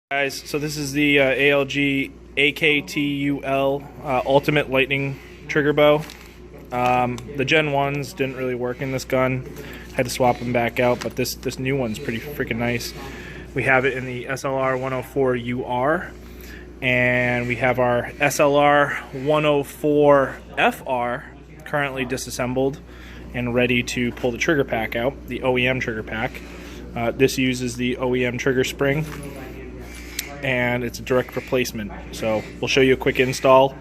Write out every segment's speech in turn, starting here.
Guys, so this is the ALG AKTUL Ultimate Lightning Trigger Bow. The Gen 1s didn't really work in this gun. Had to swap them back out, but this new one's pretty freaking nice. We have it in the SLR104FR, and we have our SLR104FR currently disassembled and ready to pull the trigger pack out, the OEM trigger pack. This uses the OEM trigger spring, and it's a direct replacement. So we'll show you a quick install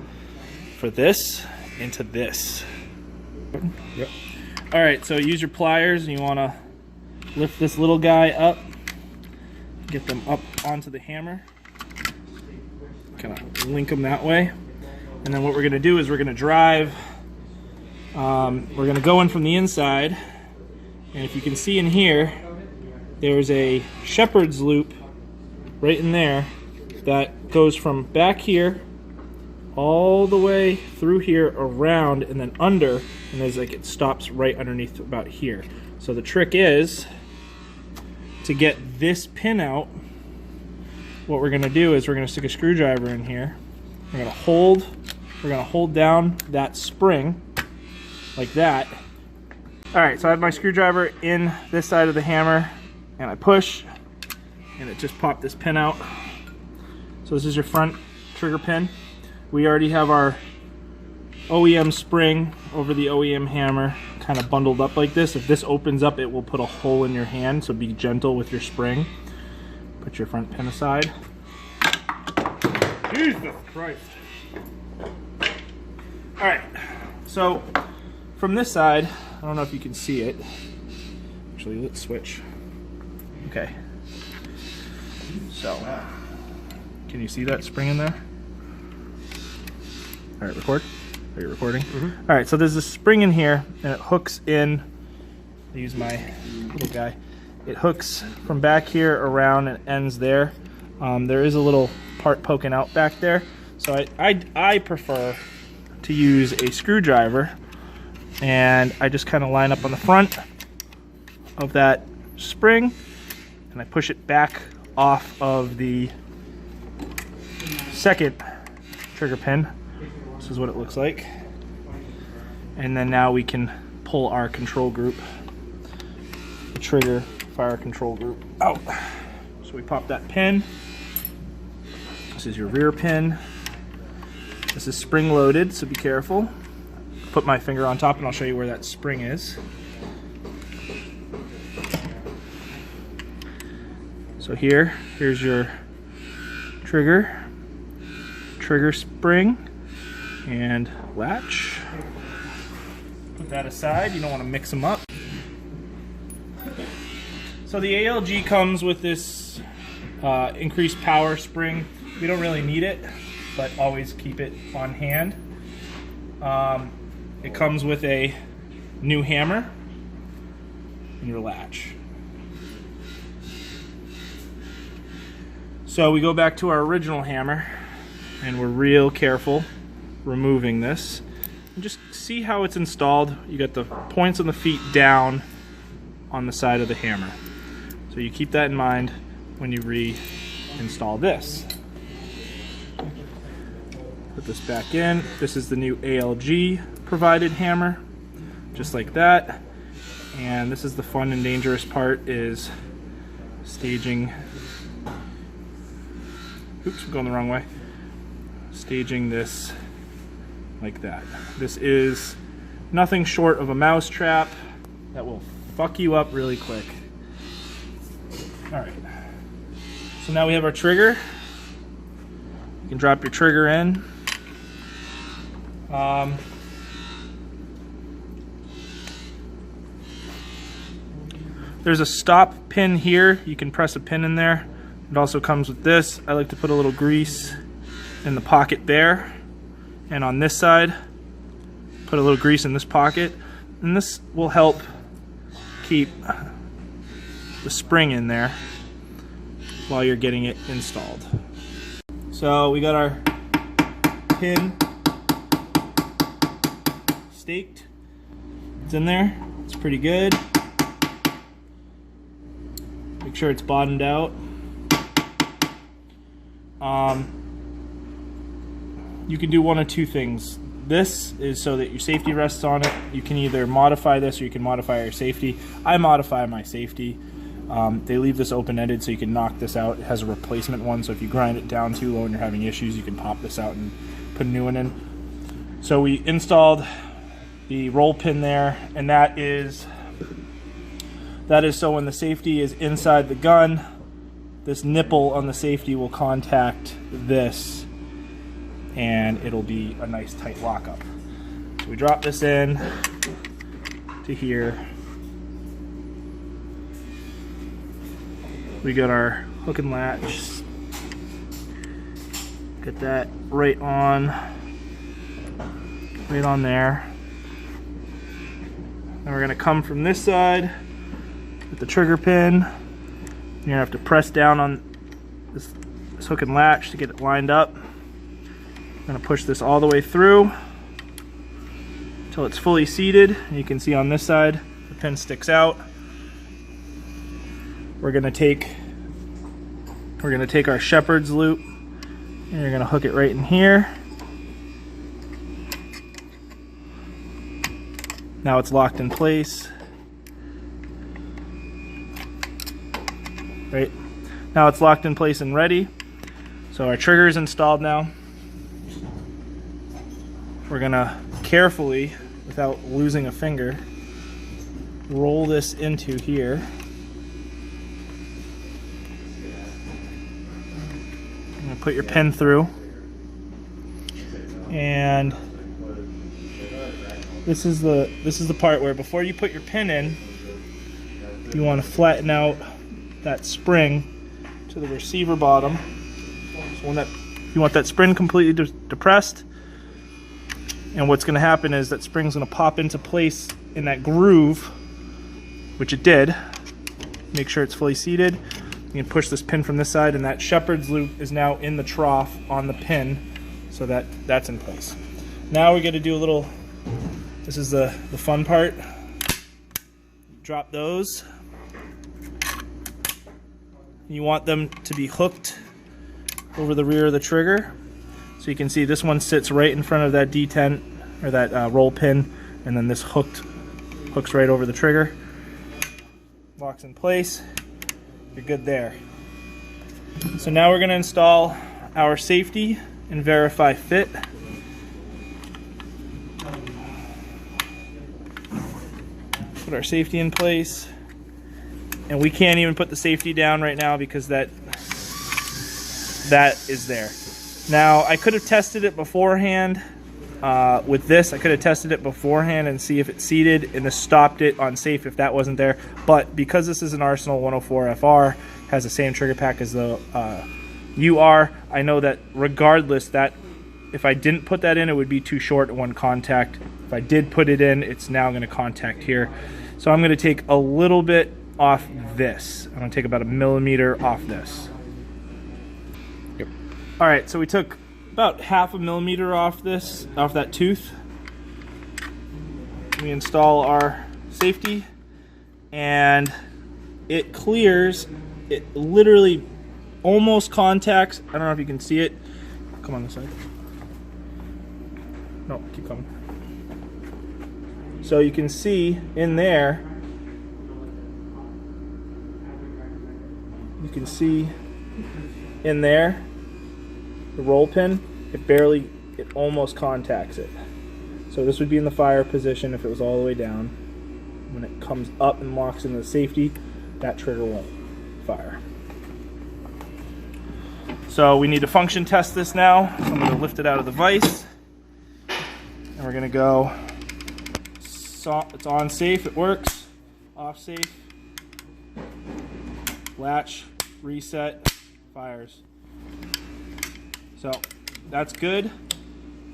for this into this. Yep. All right, so use your pliers, and you want to lift this little guy up, get them up onto the hammer, kind of link them that way. And then what we're going to do is we're going to drive, we're going to go in from the inside, and if you can see in here, there's a shepherd's loop right in there that goes from back here all the way through here, around, and then under, and there's like, it stops right underneath about here. So the trick is to get this pin out. What we're gonna do is we're gonna stick a screwdriver in here. We're gonna hold down that spring like that. All right, so I have my screwdriver in this side of the hammer, and I push, and it just popped this pin out. So this is your front trigger pin. We already have our OEM spring over the OEM hammer kind of bundled up like this. If this opens up, it will put a hole in your hand, so be gentle with your spring. Put your front pin aside. Jesus Christ. All right, so from this side, I don't know if you can see it. Actually, let's switch. Okay. So, can you see that spring in there? All right, record. Are you recording? Mm-hmm. All right, so there's a spring in here, and it hooks in. I use my little guy. It hooks from back here around and ends there. There is a little part poking out back there, so I prefer to use a screwdriver, and I just kind of line up on the front of that spring, and I push it back off of the second trigger pin. This is what it looks like. And then now we can pull our control group, the trigger fire control group, out. So we pop that pin. This is your rear pin. This is spring loaded, so be careful. Put my finger on top and I'll show you where that spring is. So here's your trigger spring and latch. Put that aside, you don't want to mix them up. So the ALG comes with this increased power spring. We don't really need it, but always keep it on hand. It comes with a new hammer and your latch. So we go back to our original hammer, and we're real careful removing this. And just see how it's installed. You got the points on the feet down on the side of the hammer. So you keep that in mind when you reinstall this. Put this back in. This is the new ALG provided hammer, just like that. And this is the fun and dangerous part, is staging. Oops, I'm going the wrong way. Staging this like that. This is nothing short of a mouse trap that will fuck you up really quick. All right. So now we have our trigger. You can drop your trigger in. There's a stop pin here. You can press a pin in there. It also comes with this. I like to put a little grease in the pocket there, and on this side put a little grease in this pocket, and this will help keep the spring in there while you're getting it installed. So we got our pin staked. It's in there. It's pretty good. Make sure it's bottomed out. you can do one of two things. This is so that your safety rests on it. You can either modify this or you can modify your safety. I modify my safety. They leave this open-ended so you can knock this out. It has a replacement one, so if you grind it down too low and you're having issues, you can pop this out and put a new one in. So we installed the roll pin there, and that is so when the safety is inside the gun, this nipple on the safety will contact this, and it'll be a nice tight lockup. So we drop this in to here. We got our hook and latch. Get that right on there. Then we're gonna come from this side with the trigger pin. You're gonna have to press down on this hook and latch to get it lined up. I'm gonna push this all the way through until it's fully seated. You can see on this side the pin sticks out. We're gonna take our shepherd's loop and you're gonna hook it right in here. Now it's locked in place. Right now it's locked in place and ready. So our trigger is installed now. We're gonna carefully, without losing a finger, roll this into here. You're gonna put your pin through, and this is the part where before you put your pin in, you want to flatten out that spring to the receiver bottom. So when you want that spring completely depressed. And what's going to happen is that spring's going to pop into place in that groove, which it did. Make sure it's fully seated. You can push this pin from this side, and that shepherd's loop is now in the trough on the pin, so that's in place. Now we're going to do a little, this is the fun part. Drop those. You want them to be hooked over the rear of the trigger. So you can see this one sits right in front of that detent, or that roll pin, and then this hooks right over the trigger. Locks in place. You're good there. So now we're going to install our safety and verify fit. Put our safety in place. And we can't even put the safety down right now because that is there. Now, I could have tested it beforehand with this. I could have tested it beforehand and see if it seated and this stopped it on safe if that wasn't there. But because this is an Arsenal 104FR, has the same trigger pack as the UR, I know that regardless, that if I didn't put that in, it would be too short one contact. If I did put it in, it's now going to contact here. So I'm going to take a little bit off this. I'm going to take about 1 millimeter off this. Yep. All right, so we took about 0.5 millimeter off that tooth. We install our safety, and it clears. It literally almost contacts. I don't know if you can see it. Come on this side. No, keep coming. So you can see in there. You can see in there the roll pin. It almost contacts it. So this would be in the fire position if it was all the way down. When it comes up and locks into the safety, that trigger won't fire. So we need to function test this now. So I'm going to lift it out of the vise, and we're going to go. It's on safe, it works. Off safe. Latch, reset, fires. So that's good.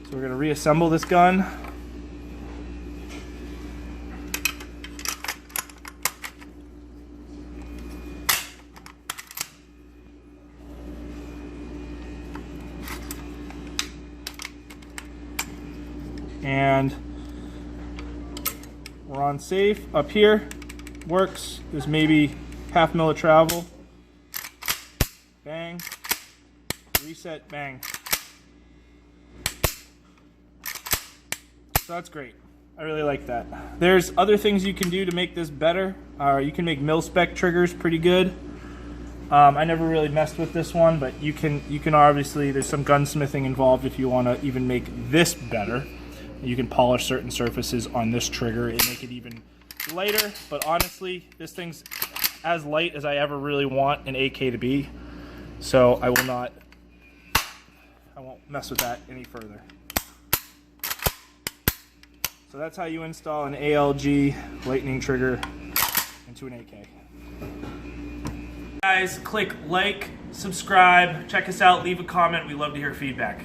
So we're going to reassemble this gun. And we're on safe. Up here, works. There's maybe 0.5 mil of travel. Bang. reset, bang. So that's great. I really like that. There's other things you can do to make this better. You can make mil-spec triggers pretty good. I never really messed with this one, but you can obviously, there's some gunsmithing involved if you want to even make this better. You can polish certain surfaces on this trigger and make it even lighter, but honestly, this thing's as light as I ever really want an AK to be, so I won't mess with that any further. So that's how you install an ALG lightning trigger into an AK. Guys, click like, subscribe, check us out, leave a comment. We love to hear feedback.